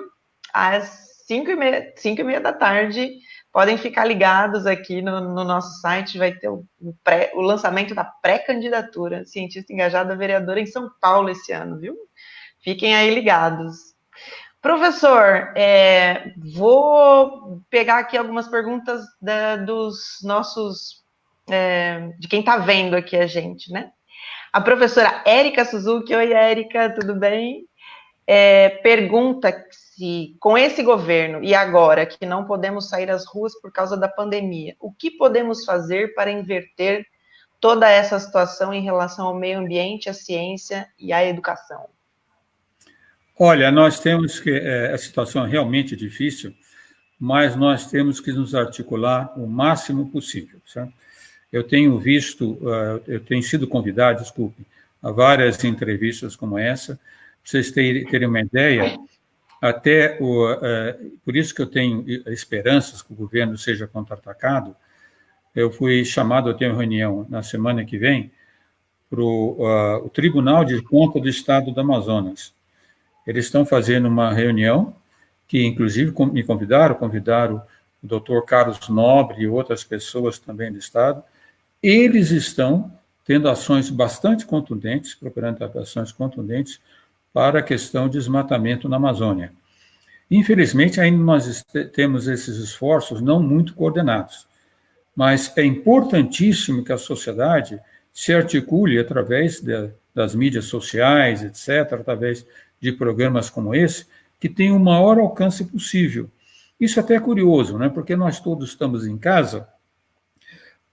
às 5h30 da tarde. Podem ficar ligados aqui no nosso site, vai ter o lançamento da pré-candidatura cientista engajada vereadora em São Paulo esse ano, viu? Fiquem aí ligados. Professor, vou pegar aqui algumas perguntas dos nossos, de quem está vendo aqui a gente, né? A professora Érica Suzuki, oi Érica, tudo bem? Pergunta se, com esse governo e agora que não podemos sair às ruas por causa da pandemia, o que podemos fazer para inverter toda essa situação em relação ao meio ambiente, à ciência e à educação? Olha, nós temos que... a situação é realmente difícil, mas nós temos que nos articular o máximo possível, certo? Eu tenho sido convidado, desculpe, a várias entrevistas como essa. Para vocês terem uma ideia, por isso que eu tenho esperanças que o governo seja contra-atacado, eu fui chamado a ter uma reunião na semana que vem para o Tribunal de Contas do Estado do Amazonas. Eles estão fazendo uma reunião, que inclusive me convidaram o doutor Carlos Nobre e outras pessoas também do Estado. Eles estão tendo ações bastante contundentes, procurando ações contundentes para a questão de desmatamento na Amazônia. Infelizmente, ainda nós temos esses esforços não muito coordenados, mas é importantíssimo que a sociedade se articule através das mídias sociais, etc., através de programas como esse, que tenham o maior alcance possível. Isso até é curioso, né? Porque nós todos estamos em casa,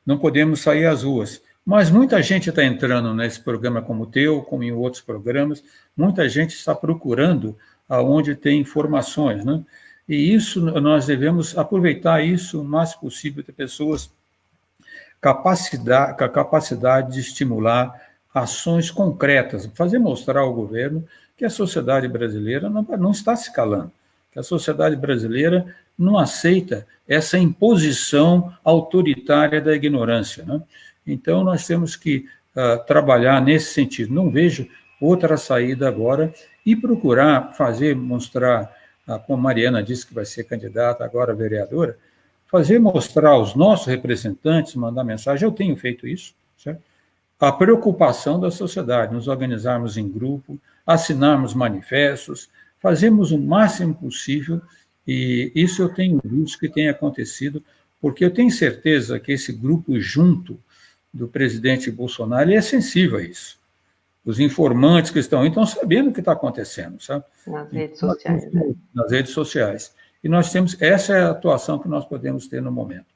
não podemos sair às ruas. Mas muita gente está entrando nesse programa como o teu, como em outros programas, muita gente está procurando aonde tem informações, né? E isso, nós devemos aproveitar isso o máximo possível, ter pessoas com a capacidade de estimular ações concretas, fazer mostrar ao governo que a sociedade brasileira não está se calando, que a sociedade brasileira não aceita essa imposição autoritária da ignorância, né? Então, nós temos que trabalhar nesse sentido. Não vejo outra saída agora e procurar mostrar, como a Mariana disse que vai ser candidata, agora vereadora, mostrar aos nossos representantes, mandar mensagem, eu tenho feito isso, certo? A preocupação da sociedade, nos organizarmos em grupo, assinarmos manifestos, fazermos o máximo possível, e isso eu tenho visto que tem acontecido, porque eu tenho certeza que esse grupo junto do presidente Bolsonaro ele é sensível a isso. Os informantes que estão sabendo o que está acontecendo, sabe? Nas redes sociais. Nas redes sociais. E nós temos, essa é a atuação que nós podemos ter no momento.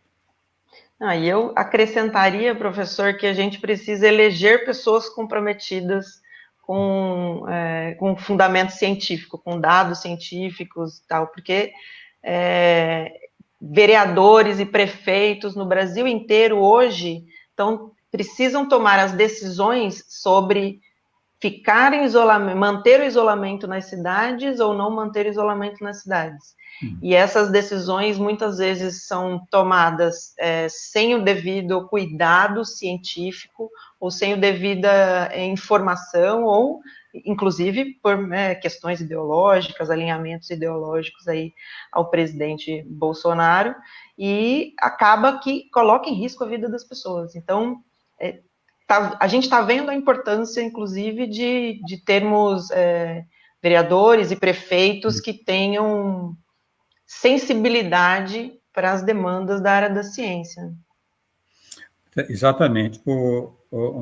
E eu acrescentaria, professor, que a gente precisa eleger pessoas comprometidas com fundamento científico, com dados científicos e tal, porque vereadores e prefeitos no Brasil inteiro hoje precisam tomar as decisões sobre ficar em isolamento, manter o isolamento nas cidades ou não manter o isolamento nas cidades. E essas decisões muitas vezes são tomadas sem o devido cuidado científico ou sem o devida informação ou, inclusive, por questões ideológicas, alinhamentos ideológicos aí ao presidente Bolsonaro, e acaba que coloca em risco a vida das pessoas. Então, a gente está vendo a importância, inclusive, de termos vereadores e prefeitos que tenham sensibilidade para as demandas da área da ciência. Exatamente.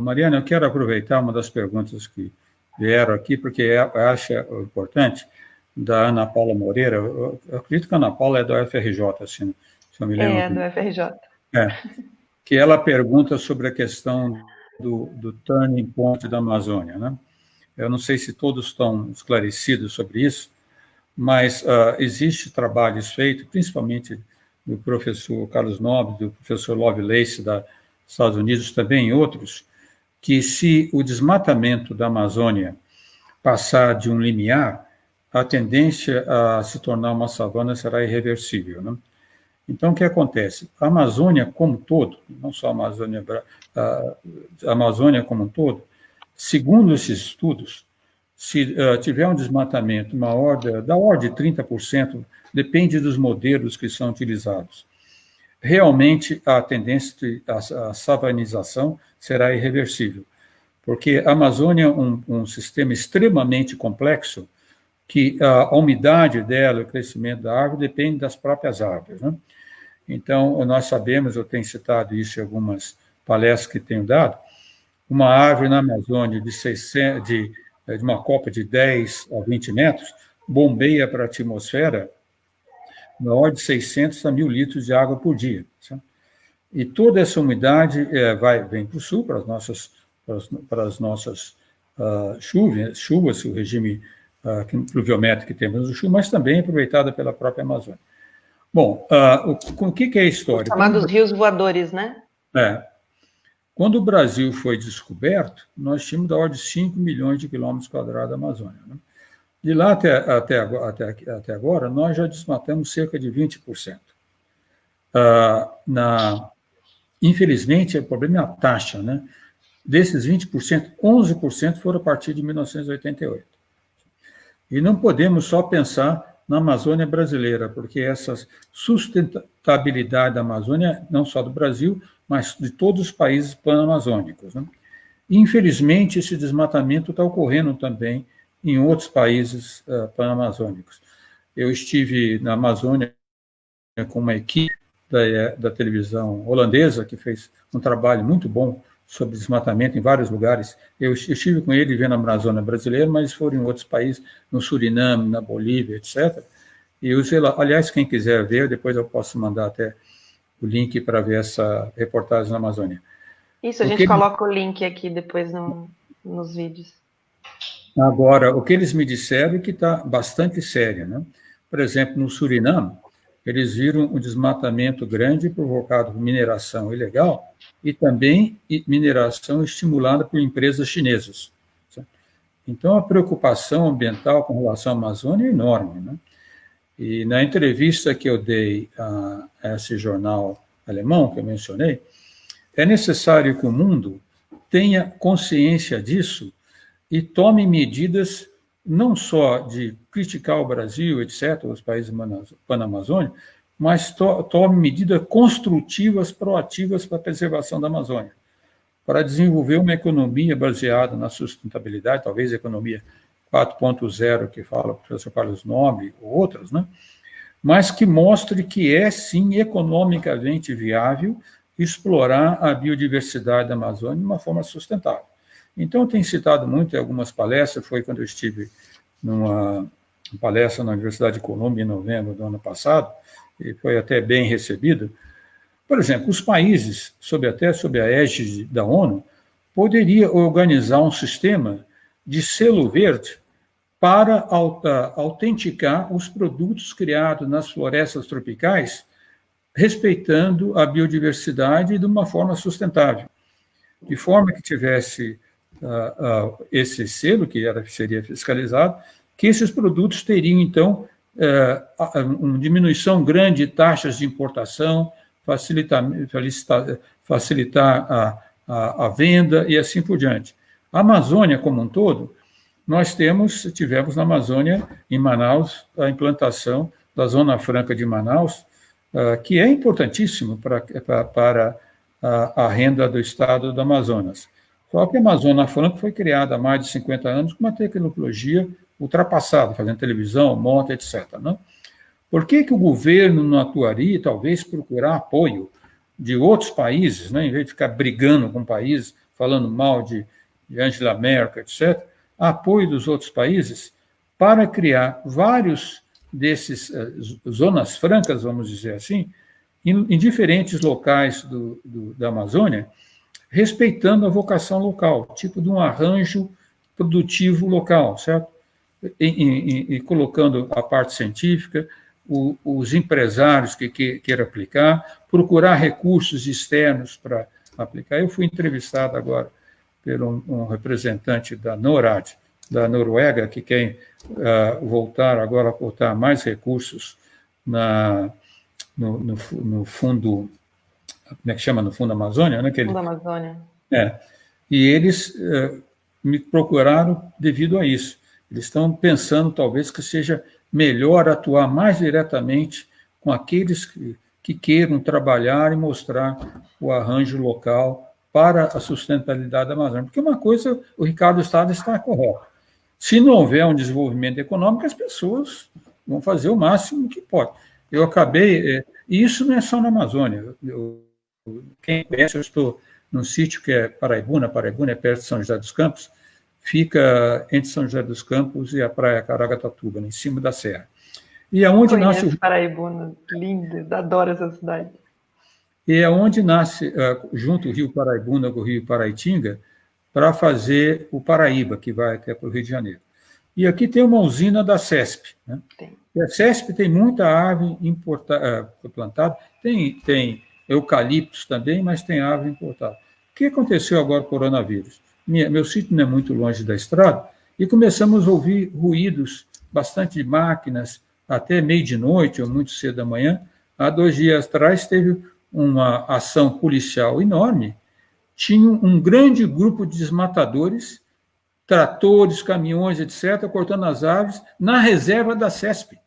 Mariana, eu quero aproveitar uma das perguntas que vieram aqui, porque eu acho importante, da Ana Paula Moreira. Eu acredito que a Ana Paula é da UFRJ, assim, se eu me lembro. É, do UFRJ. Que ela pergunta sobre a questão do turning point da Amazônia, né? Eu não sei se todos estão esclarecidos sobre isso, mas existe trabalhos feitos, principalmente do professor Carlos Nobre, do professor Lovelace, dos Estados Unidos, também e outros, que se o desmatamento da Amazônia passar de um limiar, a tendência a se tornar uma savana será irreversível, né? Então, o que acontece? A Amazônia como um todo, não só a Amazônia como um todo, segundo esses estudos, se tiver um desmatamento da ordem de 30%, depende dos modelos que são utilizados. Realmente, a tendência à savanização será irreversível, porque a Amazônia é um sistema extremamente complexo, que a umidade dela, o crescimento da árvore, depende das próprias árvores, né? Então, nós sabemos, eu tenho citado isso em algumas palestras que tenho dado, uma árvore na Amazônia de uma copa de 10 a 20 metros, bombeia para a atmosfera na ordem de 600 a 1.000 litros de água por dia. Sabe? E toda essa umidade vem para o sul, para as nossas chuvas, o regime pluviométrico que temos no sul, mas também aproveitada pela própria Amazônia. Bom, o que é a história? Os chamados rios voadores, né? Quando o Brasil foi descoberto, nós tínhamos da ordem de 5 milhões de quilômetros quadrados da Amazônia, né? De lá até agora, nós já desmatamos cerca de 20%. Infelizmente, o problema é a taxa, né? Desses 20%, 11% foram a partir de 1988. E não podemos só pensar na Amazônia brasileira, porque essa sustentabilidade da Amazônia, não só do Brasil, mas de todos os países pan-amazônicos, né? Infelizmente, esse desmatamento está ocorrendo também em outros países pan-amazônicos. Eu estive na Amazônia com uma equipe da televisão holandesa, que fez um trabalho muito bom sobre desmatamento em vários lugares. Eu estive com ele vendo a Amazônia brasileira, mas foram em outros países, no Suriname, na Bolívia, etc. E eu sei lá, aliás, quem quiser ver, depois eu posso mandar até o link para ver essa reportagem na Amazônia. Isso, a gente coloca o link aqui depois nos vídeos. Agora, o que eles me disseram é que está bastante sério, né? Por exemplo, no Suriname, eles viram um desmatamento grande provocado por mineração ilegal e também mineração estimulada por empresas chinesas. Então, a preocupação ambiental com relação à Amazônia é enorme, né? E na entrevista que eu dei a esse jornal alemão, que eu mencionei, é necessário que o mundo tenha consciência disso e tome medidas não só de criticar o Brasil, etc., os países panamazônicos, mas tome medidas construtivas, proativas para a preservação da Amazônia, para desenvolver uma economia baseada na sustentabilidade, talvez a economia 4.0, que fala o professor Carlos Nobre, ou outras, né? Mas que mostre que é, sim, economicamente viável explorar a biodiversidade da Amazônia de uma forma sustentável. Então, eu tenho citado muito em algumas palestras, foi quando eu estive numa palestra na Universidade de Colômbia em novembro do ano passado, e foi até bem recebido. Por exemplo, os países, até sob a égide da ONU, poderiam organizar um sistema de selo verde para autenticar os produtos criados nas florestas tropicais, respeitando a biodiversidade de uma forma sustentável, de forma que tivesse esse selo, que seria fiscalizado, que esses produtos teriam, então, uma diminuição grande de taxas de importação, facilitar a venda e assim por diante. A Amazônia, como um todo, nós tivemos na Amazônia, em Manaus, a implantação da Zona Franca de Manaus, que é importantíssimo para a renda do estado do Amazonas. Só que a Zona Franca foi criada há mais de 50 anos com uma tecnologia ultrapassada, fazendo televisão, moto, etc. Né? Por que o governo não atuaria, talvez, procurar apoio de outros países, né, em vez de ficar brigando com países, falando mal de Angela Merkel, etc., apoio dos outros países para criar vários desses zonas francas, vamos dizer assim, em diferentes locais da Amazônia, respeitando a vocação local, tipo de um arranjo produtivo local, certo? E colocando a parte científica, os empresários que queiram aplicar, procurar recursos externos para aplicar. Eu fui entrevistado agora por um representante da NORAD, da Noruega, que quer voltar agora a botar mais recursos no fundo, como é que chama, no Fundo Amazônia? Né? Fundo Amazônia. E eles me procuraram devido a isso. Eles estão pensando, talvez, que seja melhor atuar mais diretamente com aqueles que queiram trabalhar e mostrar o arranjo local para a sustentabilidade da Amazônia. Porque uma coisa, o Ricardo Estado está correto. Se não houver um desenvolvimento econômico, as pessoas vão fazer o máximo que podem. Eu acabei... E isso não é só na Amazônia. Quem conhece, eu estou num sítio que é Paraibuna é perto de São José dos Campos, fica entre São José dos Campos e a praia Caraguatatuba, em cima da serra. E é onde nasce o Paraibuna, lindo, adoro essa cidade. E é onde nasce, junto o Rio Paraibuna com o Rio Paraitinga, para fazer o Paraíba, que vai até para o Rio de Janeiro. E aqui tem uma usina da CESP. Né? E a CESP tem muita árvore plantada, tem eucaliptos também, mas tem árvore importada. O que aconteceu agora com o coronavírus? Meu sítio não é muito longe da estrada, e começamos a ouvir ruídos, bastante de máquinas, até meio de noite ou muito cedo da manhã. Há 2 dias atrás teve uma ação policial enorme, tinha um grande grupo de desmatadores, tratores, caminhões, etc., cortando as árvores na reserva da CESP.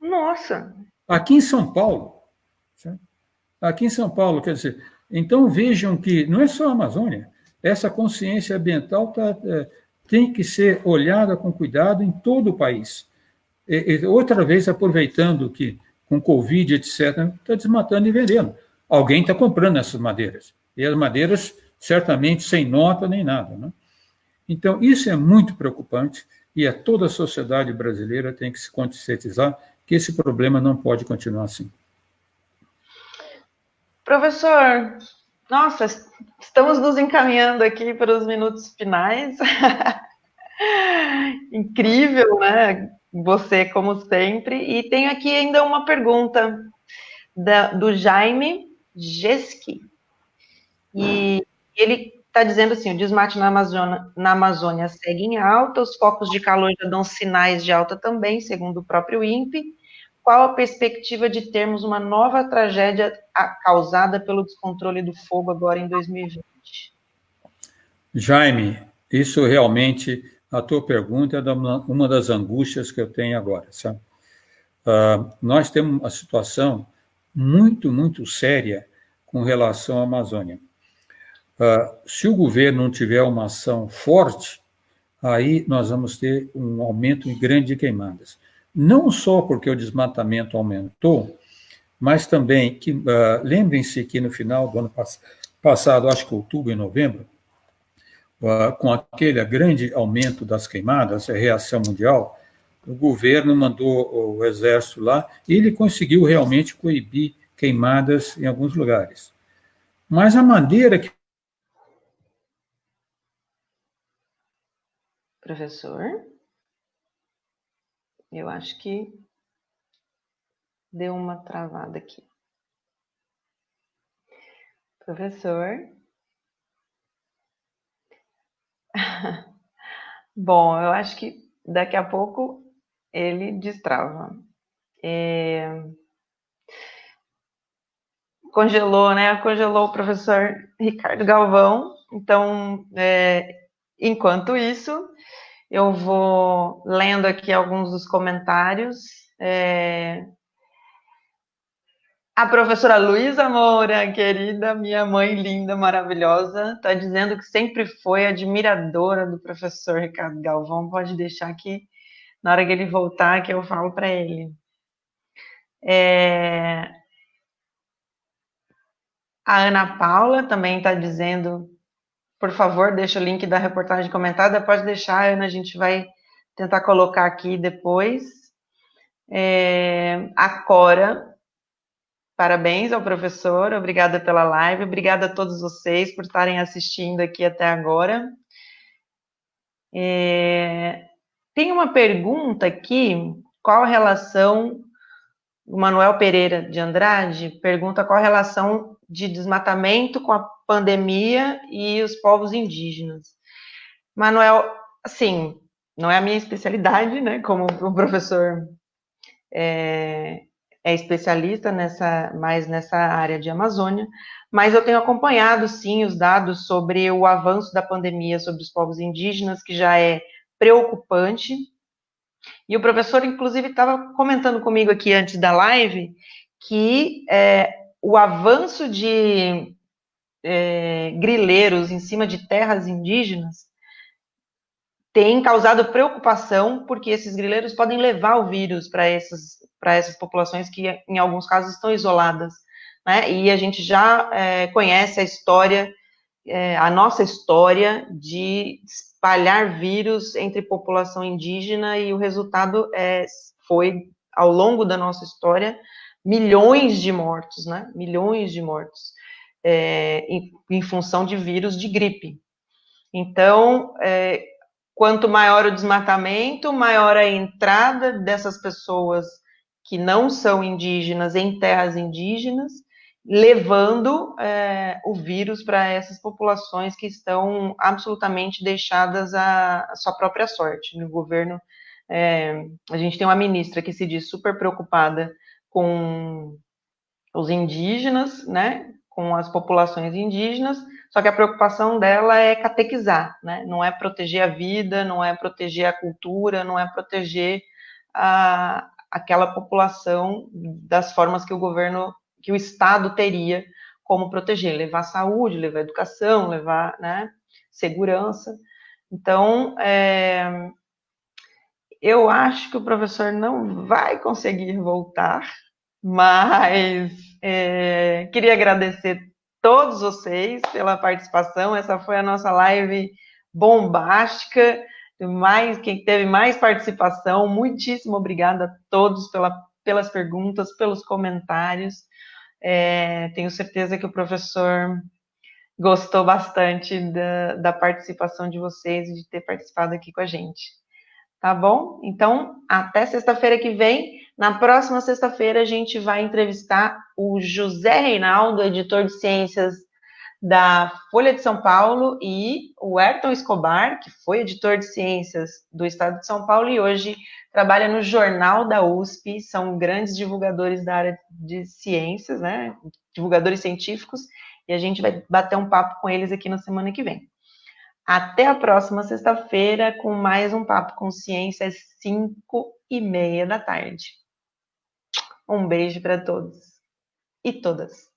Nossa! Aqui em São Paulo. Certo? Aqui em São Paulo, quer dizer, então vejam que não é só a Amazônia, essa consciência ambiental tem que ser olhada com cuidado em todo o país. Outra vez, aproveitando que com Covid, etc., está desmatando e vendendo. Alguém está comprando essas madeiras. E as madeiras, certamente, sem nota nem nada. Né? Então, isso é muito preocupante e toda a sociedade brasileira tem que se conscientizar que esse problema não pode continuar assim. Professor, nossa, estamos nos encaminhando aqui para os minutos finais. Incrível, né? Você, como sempre. E tenho aqui ainda uma pergunta do Jaime Geski. E ele está dizendo assim, o desmate na Amazônia segue em alta, os focos de calor já dão sinais de alta também, segundo o próprio INPE. Qual a perspectiva de termos uma nova tragédia causada pelo descontrole do fogo agora em 2020? Jaime, isso realmente, a tua pergunta é uma das angústias que eu tenho agora, sabe? Nós temos uma situação muito séria com relação à Amazônia. Se o governo não tiver uma ação forte, aí nós vamos ter um aumento grande de queimadas. Não só porque o desmatamento aumentou, mas também que lembrem-se que no final do ano passado, acho que outubro e novembro, com aquele grande aumento das queimadas, a reação mundial, o governo mandou o exército lá e ele conseguiu realmente coibir queimadas em alguns lugares. Mas a maneira que... Professor, eu acho que deu uma travada aqui. Professor? Bom, eu acho que daqui a pouco ele destrava. Congelou, né? Congelou o professor Ricardo Galvão. Então, enquanto isso, eu vou lendo aqui alguns dos comentários. A professora Luísa Moura, querida, minha mãe linda, maravilhosa, está dizendo que sempre foi admiradora do professor Ricardo Galvão. Pode deixar que, na hora que ele voltar, que eu falo para ele. A Ana Paula também está dizendo, por favor, deixa o link da reportagem comentada. Pode deixar, Ana, a gente vai tentar colocar aqui depois. A Cora, parabéns ao professor, obrigada pela live, obrigada a todos vocês por estarem assistindo aqui até agora. Tem uma pergunta aqui, qual a relação, o Manuel Pereira de Andrade pergunta qual a relação de desmatamento com a pandemia e os povos indígenas. Manuel, assim, não é a minha especialidade, né, como o professor é especialista mais nessa área de Amazônia, mas eu tenho acompanhado, sim, os dados sobre o avanço da pandemia sobre os povos indígenas, que já é preocupante. E o professor, inclusive, estava comentando comigo aqui antes da live que o avanço de grileiros em cima de terras indígenas tem causado preocupação, porque esses grileiros podem levar o vírus para essas populações que, em alguns casos, estão isoladas, né? E a gente já conhece a história, a nossa história de espalhar vírus entre população indígena, e o resultado foi, ao longo da nossa história, milhões de mortos, né? Milhões de mortos, em função de vírus de gripe. Então, quanto maior o desmatamento, maior a entrada dessas pessoas que não são indígenas em terras indígenas, levando o vírus para essas populações que estão absolutamente deixadas à sua própria sorte. No governo, a gente tem uma ministra que se diz super preocupada com os indígenas, né, com as populações indígenas, só que a preocupação dela é catequizar, né, não é proteger a vida, não é proteger a cultura, não é proteger aquela população das formas que o governo, que o Estado teria como proteger, levar saúde, levar educação, levar, né, segurança. Então, eu acho que o professor não vai conseguir voltar, mas queria agradecer todos vocês pela participação. Essa foi a nossa live bombástica, quem teve mais participação. Muitíssimo obrigada a todos pelas perguntas, pelos comentários. Tenho certeza que o professor gostou bastante da participação de vocês e de ter participado aqui com a gente. Tá bom? Então, até sexta-feira que vem. Na próxima sexta-feira, a gente vai entrevistar o José Reinaldo, editor de ciências da Folha de São Paulo, e o Ayrton Escobar, que foi editor de ciências do Estado de São Paulo e hoje trabalha no Jornal da USP, são grandes divulgadores da área de ciências, né? Divulgadores científicos, e a gente vai bater um papo com eles aqui na semana que vem. Até a próxima sexta-feira com mais um Papo Consciência às 5h30 da tarde. Um beijo para todos e todas.